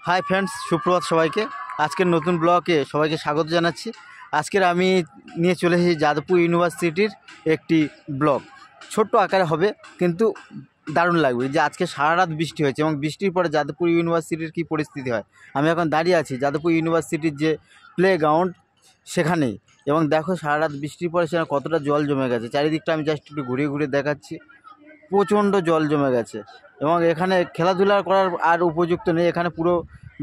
Hi friends, সুপ্রভাত সবাইকে। আজকের নতুন ব্লগে সবাইকে স্বাগত জানাচ্ছি। আজকের আমি নিয়ে চলে এসেছি যাদবপুর ইউনিভার্সিটির একটি ব্লগ। ছোট্ট আকারে হবে কিন্তু দারুণ লাগবে। যে আজকে সারা রাত বৃষ্টি হয়েছে এবং বৃষ্টির পরে যাদবপুর ইউনিভার্সিটির কী পরিস্থিতি হয়। আমি এখন দাঁড়িয়ে আছি যাদবপুর ইউনিভার্সিটির যে প্লে গ্রাউন্ড সেখানেই, এবং দেখো সারা রাত বৃষ্টির পরে সেখানে কতটা জল জমে গেছে। চারিদিকটা আমি জাস্ট একটু ঘুরিয়ে ঘুরিয়ে দেখাচ্ছি। প্রচণ্ড জল জমে গেছে এবং এখানে খেলাধুলা করার আর উপযুক্ত নেই। এখানে পুরো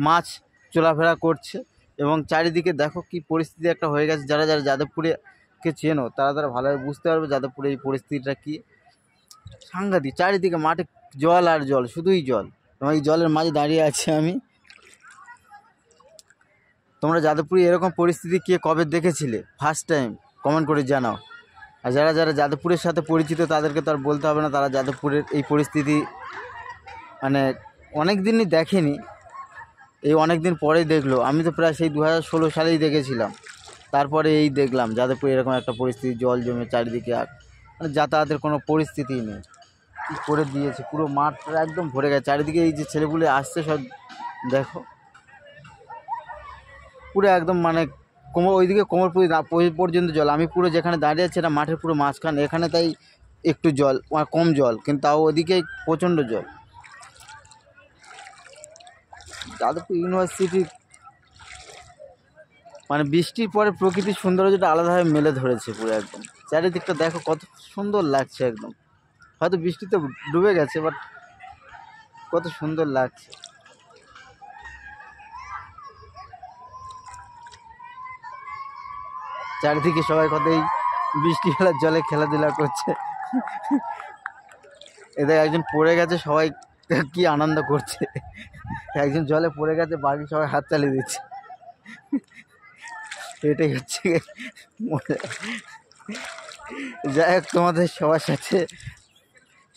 মাছ চলাফেরা করছে এবং চারিদিকে দেখো কি পরিস্থিতি একটা হয়ে গেছে। যারা যারা যাদবপুরেকে চেনো তারা ভালোভাবে বুঝতে পারবে যাদবপুরে এই পরিস্থিতিটা কী। সাংঘাতিক, চারিদিকে মাঠে জল আর জল, শুধুই জল, এবং এই জলের মাঝে দাঁড়িয়ে আছি আমি। তোমরা যাদবপুরে এরকম পরিস্থিতি কে কবে দেখেছিলে ফার্স্ট টাইম কমেন্ট করে জানাও। আর যারা যারা যাদবপুরের সাথে পরিচিত তাদেরকে তো আর বলতে হবে না, তারা যাদবপুরের এই পরিস্থিতি মানে অনেক দিনই দেখেনি, এই অনেক দিন পরেই দেখলো। আমি তো প্রায় সেই 2016 সালেই দেখেছিলাম, তারপরে এই দেখলাম যাদবপুরে এরকম একটা পরিস্থিতি, জল জমে চারিদিকে, আর মানে যাতায়াতের কোনো পরিস্থিতিই নেই। কী করে দিয়েছে, পুরো মাঠটা একদম ভরে গেছে। চারিদিকে এই যে ছেলেগুলো আসছে সব দেখো, পুরো একদম মানে কোমর, ওইদিকে কোমর পর্যন্ত জল। আমি পুরো যেখানে দাঁড়িয়ে আছি এটা মাঠের পুরো মাঝখানে, এখানে তাই একটু জল, কম জল, কিন্তু তাও ওদিকে প্রচণ্ড জল। যাদবপুর ইউনিভার্সিটি মানে বৃষ্টির পরে প্রকৃতির সৌন্দর্যটা আলাদাভাবে মেলে ধরেছে পুরো একদম। চারিদিকটা দেখো কত সুন্দর লাগছে একদম। হয়তো বৃষ্টিতে ডুবে গেছে, বাট কত সুন্দর লাগছে। চারিদিকে সবাই কত এই বৃষ্টিবেলার জলে খেলাধুলা করছে। এদের একজন পড়ে গেছে, সবাই কি আনন্দ করছে। একজন জলে পড়ে গেছে, বাকি সবাই হাত চালিয়ে দিচ্ছে। এটাই হচ্ছে মজা। যাই হোক, তোমাদের সবার সাথে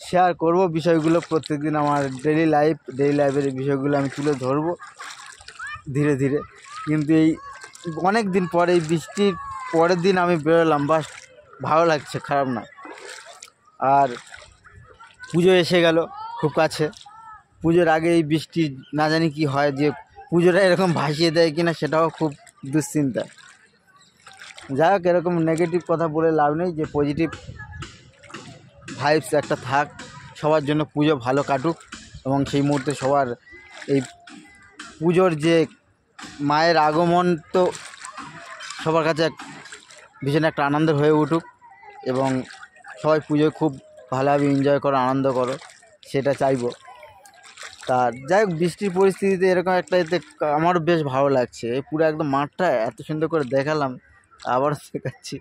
শেয়ার করব বিষয়গুলো প্রত্যেকদিন। আমার ডেইলি লাইফের এই বিষয়গুলো আমি তুলে ধরবো ধীরে ধীরে। কিন্তু এই অনেক দিন পরে, এই বৃষ্টির পরের দিন আমি বেরোলাম, বাস ভালো লাগছে, খারাপ না। আর পুজো এসে গেল খুব কাছে। পুজোর আগে এই বৃষ্টি না জানি কি হয়, যে পুজোটা এরকম ভাসিয়ে দেয় কিনা সেটাও খুব দুশ্চিন্তা। যাই হোক, এরকম নেগেটিভ কথা বলে লাভ নেই, যে পজিটিভ ভাইবস একটা থাক সবার জন্য। পুজো ভালো কাটুক এবং সেই মুহূর্তে সবার এই পুজোর যে মায়ের আগমন তো সবার কাছে ভীষণ একটা আনন্দের হয়ে উঠুক, এবং সবাই পুজোয় খুব ভালোভাবে এনজয় করো, আনন্দ করো, সেটা চাইবো। তা যাই হোক, বৃষ্টির পরিস্থিতিতে এরকম একটা এতে আমারও বেশ ভালো লাগছে। এই পুরো একদম মাঠটা এত সুন্দর করে দেখালাম, আবারও দেখাচ্ছি,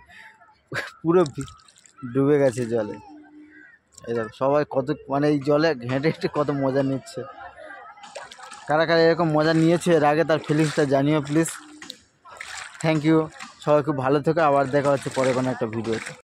পুরো ডুবে গেছে জলে। এই দেখো সবাই কত মানে এই জলে ঘেঁটে ঘেঁটে কত মজা নিচ্ছে। কারা কারা এরকম মজা নিয়েছে এর আগে তার ফিলিংসটা জানিও প্লিজ। থ্যাংক ইউ, সবাই খুব ভালো থেকো। আবার দেখা হচ্ছে পরে কোনো একটা ভিডিওতে।